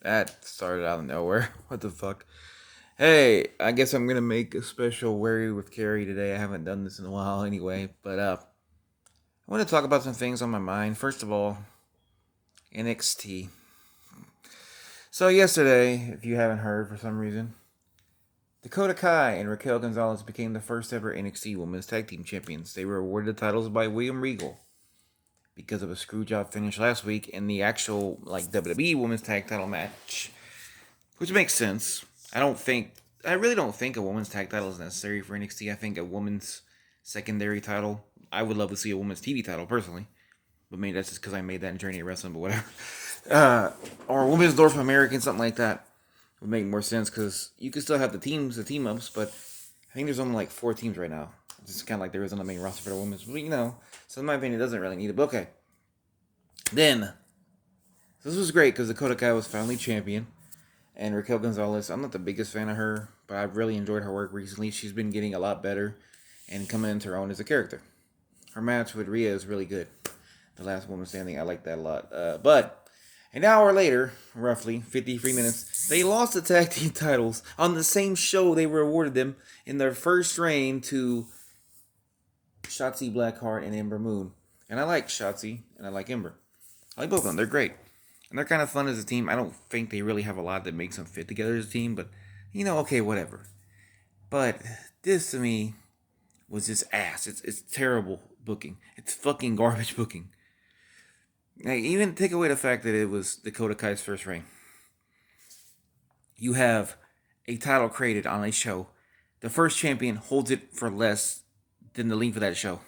That started out of nowhere. What the fuck? Hey, I guess I'm gonna make a special worry with Cary today. I haven't done this in a while anyway, but I want to talk about some things on my mind. First of all, NXT. So yesterday, if you haven't heard for some reason, Dakota Kai and Raquel Gonzalez became the first ever NXT Women's Tag Team Champions. They were awarded the titles by William Regal because of a screwjob finish last week in the actual WWE Women's Tag Title match. Which makes sense. I really don't think a women's tag title is necessary for NXT. I think a women's secondary title. I would love to see a women's TV title personally, but maybe that's just because I made that in Journey of Wrestling. But whatever. Or a women's North American, something like that would make more sense because you could still have the team ups, but I think there's only like 4 teams right now. It's just kind of like there is on the main roster for the women's. But so in my opinion, it doesn't really need it. But okay. Then this was great because Dakota Kai was finally champion. And Raquel Gonzalez, I'm not the biggest fan of her, but I've really enjoyed her work recently. She's been getting a lot better and coming into her own as a character. Her match with Rhea is really good. The last woman standing, I like that a lot. But an hour later, roughly 53 minutes, they lost the tag team titles on the same show they were awarded them in their first reign to Shotzi Blackheart and Ember Moon. And I like Shotzi and I like Ember. I like both of them. They're great. And they're kind of fun as a team. I don't think they really have a lot that makes them fit together as a team, but, okay, whatever. But this, to me, was just ass. It's terrible booking. It's fucking garbage booking. Like, even take away the fact that it was Dakota Kai's first reign. You have a title created on a show. The first champion holds it for less than the length of that show.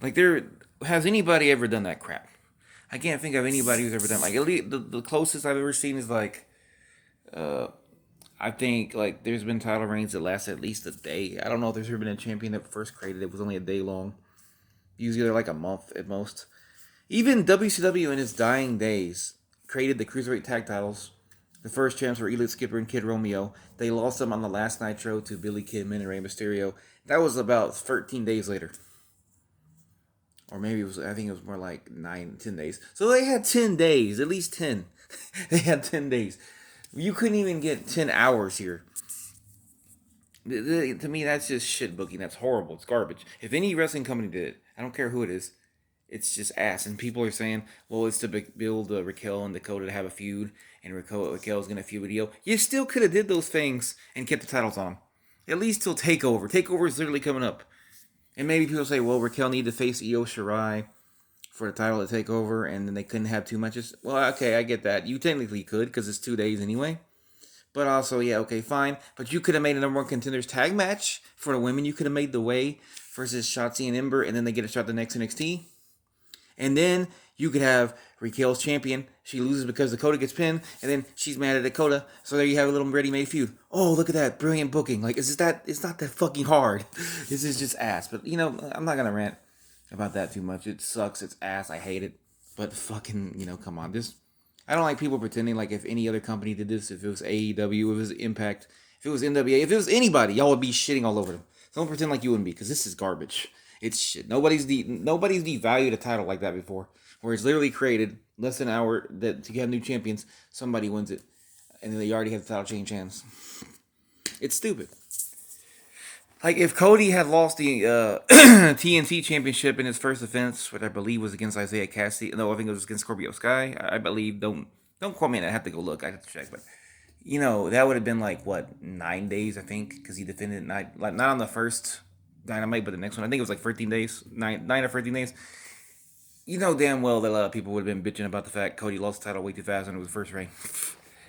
Like, has anybody ever done that crap? I can't think of anybody who's ever done at least the closest I've ever seen is I think there's been title reigns that last at least a day. I don't know if there's ever been a champion that first created it was only a day long. Usually they're like a month at most. Even WCW in its dying days created the cruiserweight tag titles. The first champs were Elite Skipper and Kid Romeo. They lost them on the last Nitro to Billy Kidman and Rey Mysterio. That was about 13 days later. Or maybe I think it was more like 10 days. So they had 10 days, at least 10. They had 10 days. You couldn't even get 10 hours here. To me, that's just shit booking. That's horrible. It's garbage. If any wrestling company did it, I don't care who it is, it's just ass. And people are saying, well, it's to build Raquel and Dakota to have a feud, and Raquel's going to feud with Io. You still could have did those things and kept the titles on. At least till TakeOver. TakeOver is literally coming up. And maybe people say, well, Raquel needed to face Io Shirai for the title to take over, and then they couldn't have 2 matches. Well, okay, I get that. You technically could, because it's 2 days anyway. But also, yeah, okay, fine. But you could have made a number 1 contenders tag match for the women. You could have made the Way versus Shotzi and Ember, and then they get a shot at the next NXT. And then you could have Raquel's champion. She loses because Dakota gets pinned, and then she's mad at Dakota. So there you have a little ready-made feud. Oh, look at that. Brilliant booking. It's not that fucking hard. This is just ass. But, I'm not going to rant about that too much. It sucks. It's ass. I hate it. But fucking, come on. I don't like people pretending like if any other company did this, if it was AEW, if it was Impact, if it was NWA, if it was anybody, y'all would be shitting all over them. Don't pretend like you wouldn't be, because this is garbage. It's shit. Nobody's devalued a title like that before, where it's literally created less than an hour that to have new champions, somebody wins it, and then they already have the title change hands. It's stupid. Like if Cody had lost the TNT Championship in his first defense, which I believe was against Isaiah Cassidy. No, I think it was against Scorpio Sky. I believe. Don't quote me on that. I have to go look. I have to check, but that would have been 9 days, I think, because he defended not on the first Dynamite, but the next one. I think it was 13 days, 9 or 13 days. You know damn well that a lot of people would have been bitching about the fact Cody lost the title way too fast when it was first reign.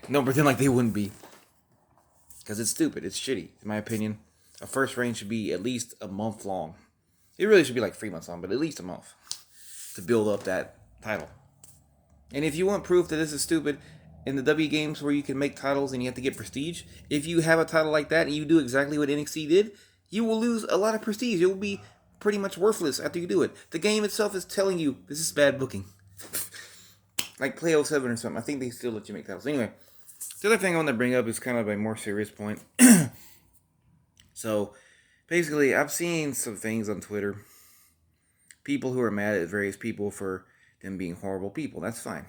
Don't pretend like they wouldn't be, because it's stupid. It's shitty, in my opinion. A first reign should be at least a month long. It really should be 3 months long, but at least a month to build up that title. And if you want proof that this is stupid, in the W games where you can make titles and you have to get prestige, if you have a title like that and you do exactly what NXT did, you will lose a lot of prestige. It will be pretty much worthless after you do it. The game itself is telling you this is bad booking. Like Play 07 or something. I think they still let you make titles. Anyway, the other thing I want to bring up is kind of a more serious point. So, basically, I've seen some things on Twitter. People who are mad at various people for them being horrible people. That's fine.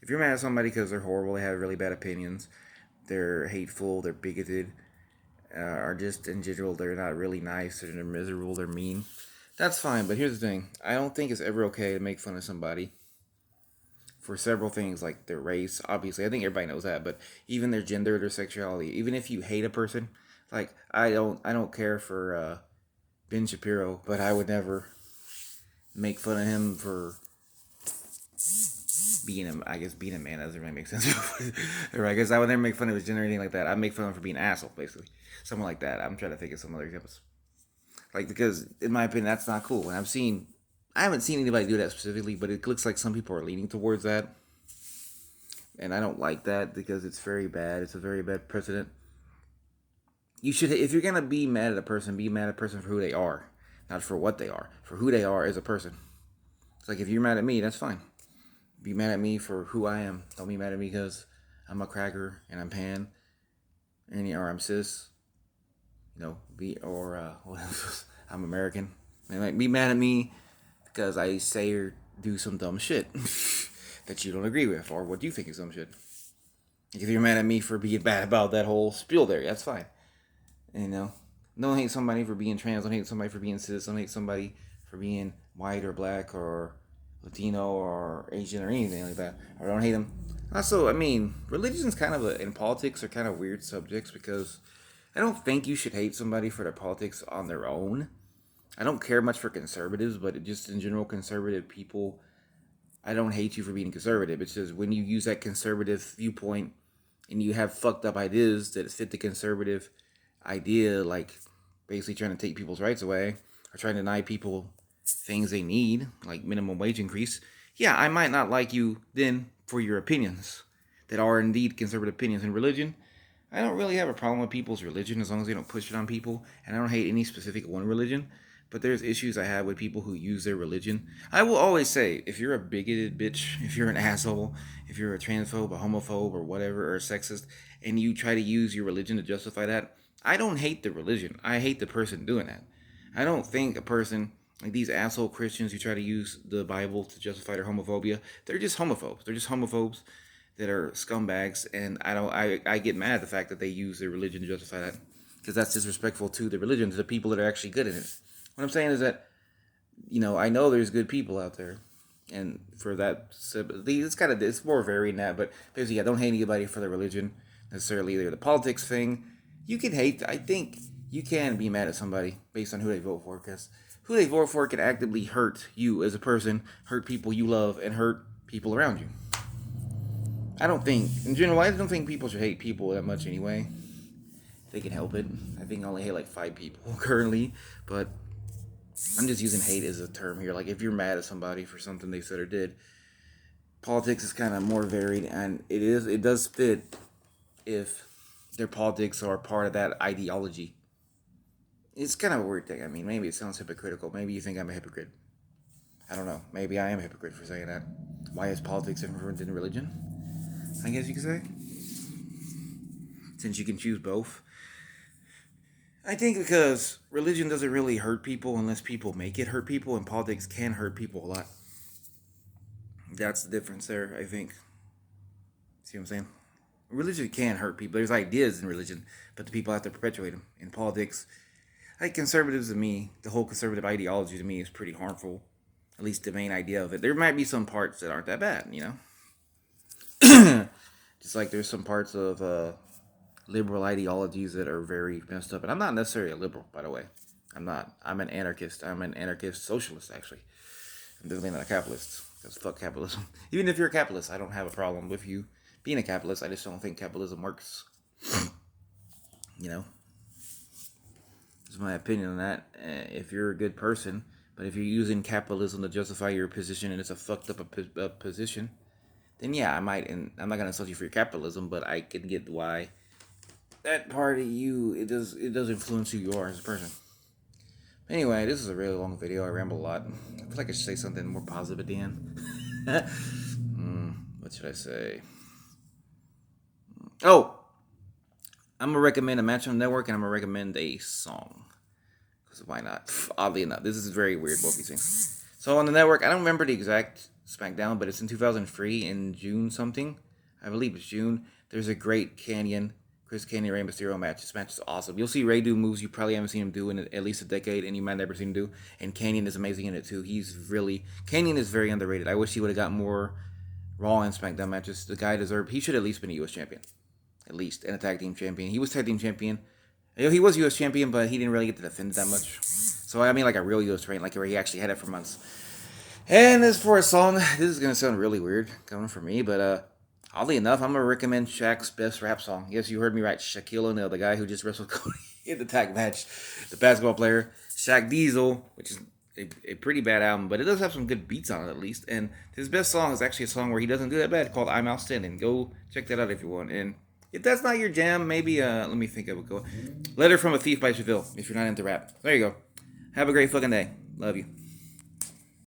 If you're mad at somebody because they're horrible, they have really bad opinions, they're hateful, they're bigoted, or just in general they're not really nice, they're miserable, they're mean, that's fine. But here's the thing: I don't think it's ever okay to make fun of somebody for several things, like their race. Obviously, I think everybody knows that, but even their gender, their sexuality. Even if you hate a person, like I don't care for Ben Shapiro, but I would never make fun of him for being a, I guess being a man doesn't really make sense. Or I guess I would never make fun of his gender or anything like that. I'd make fun of him for being an asshole, basically. Something like that. I'm trying to think of some other examples. Like, because in my opinion, that's not cool. And I haven't seen anybody do that specifically, but it looks like some people are leaning towards that. And I don't like that because it's very bad. It's a very bad precedent. You should, if you're gonna be mad at a person, be mad at a person for who they are, not for what they are. For who they are as a person. It's like if you're mad at me, that's fine. Be mad at me for who I am. Don't be mad at me because I'm a cracker and I'm pan, or I'm cis. What else? I'm American. And like, be mad at me because I say or do some dumb shit that you don't agree with, or what you think is dumb shit. If you're mad at me for being bad about that whole spiel there, that's fine. Don't hate somebody for being trans. Don't hate somebody for being cis. Don't hate somebody for being white or black or Latino or Asian or anything like that. Or don't hate them. Also, religion's and politics are kind of weird subjects because I don't think you should hate somebody for their politics on their own. I don't care much for conservatives, but just in general, conservative people, I don't hate you for being conservative. It's just when you use that conservative viewpoint and you have fucked up ideas that fit the conservative idea, like basically trying to take people's rights away or trying to deny people things they need, like minimum wage increase. Yeah, I might not like you then for your opinions that are indeed conservative opinions. In religion, I don't really have a problem with people's religion as long as they don't push it on people, and I don't hate any specific one religion. But there's issues I have with people who use their religion. I will always say, if you're a bigoted bitch, if you're an asshole, if you're a transphobe, a homophobe, or whatever, or a sexist, and you try to use your religion to justify that, I don't hate the religion. I hate the person doing that. I don't think a person like these asshole Christians who try to use the Bible to justify their homophobia, they're just homophobes. They're just homophobes that are scumbags, and I get mad at the fact that they use their religion to justify that because that's disrespectful to the religion, to the people that are actually good in it. What I'm saying is that, I know there's good people out there, and for that, it's more varied than that. But basically, I don't hate anybody for their religion necessarily. Either the politics thing, you can hate. I think you can be mad at somebody based on who they vote for, because who they vote for can actively hurt you as a person, hurt people you love, and hurt people around you. In general, I don't think people should hate people that much anyway. They can help it. I think I only hate like 5 people currently, but I'm just using hate as a term here. Like, if you're mad at somebody for something they said or did, politics is kind of more varied, and it does fit if their politics are part of that ideology. It's kind of a weird thing. Maybe it sounds hypocritical. Maybe you think I'm a hypocrite. I don't know. Maybe I am a hypocrite for saying that. Why is politics different than religion? I guess you could say. Since you can choose both. I think because religion doesn't really hurt people unless people make it hurt people, and politics can hurt people a lot. That's the difference there, I think. See what I'm saying? Religion can hurt people. There's ideas in religion, but the people have to perpetuate them. In politics, like conservatives to me, the whole conservative ideology to me is pretty harmful. At least the main idea of it. There might be some parts that aren't that bad, Just like there's some parts of liberal ideologies that are very messed up. And I'm not necessarily a liberal, by the way. I'm not. I'm an anarchist. I'm an anarchist socialist, actually. I'm definitely not a capitalist. Because fuck capitalism. Even if you're a capitalist, I don't have a problem with you being a capitalist. I just don't think capitalism works. That's my opinion on that. If you're a good person, but if you're using capitalism to justify your position and it's a fucked up position, then yeah, I might, and I'm not gonna insult you for your capitalism, but I can get why that part of you, it does influence who you are as a person. Anyway, this is a really long video. I ramble a lot. I feel like I should say something more positive at the end. What should I say? Oh, I'm gonna recommend a match on the network, and I'm gonna recommend a song. Because why not? Oddly enough, this is very weird. Both these things. So on the network, I don't remember the exact SmackDown, but it's in 2003 in June something. I believe it's June. There's a great Chris Canyon, Rey Mysterio match. This match is awesome. You'll see Rey do moves you probably haven't seen him do in at least a decade, and you might never seen him do. And Canyon is amazing in it too. Canyon is very underrated. I wish he would have got more Raw and SmackDown matches. The guy deserved. He should at least been a U.S. champion, at least, and a tag team champion. He was tag team champion. He was U.S. champion, but he didn't really get to defend that much. So I mean, like a real U.S. reign, like where he actually had it for months. And as for a song, this is gonna sound really weird coming from me, but oddly enough, I'm gonna recommend Shaq's best rap song. Yes, you heard me right. Shaquille O'Neal, the guy who just wrestled Cody in the tag match, the basketball player, Shaq Diesel, which is a pretty bad album, but it does have some good beats on it at least. And his best song is actually a song where he doesn't do that bad, called "I'm Outstanding." Go check that out if you want. And if that's not your jam, maybe let me think of it. Go. "Letter from a Thief" by Cheville. If you're not into rap, there you go. Have a great fucking day. Love you.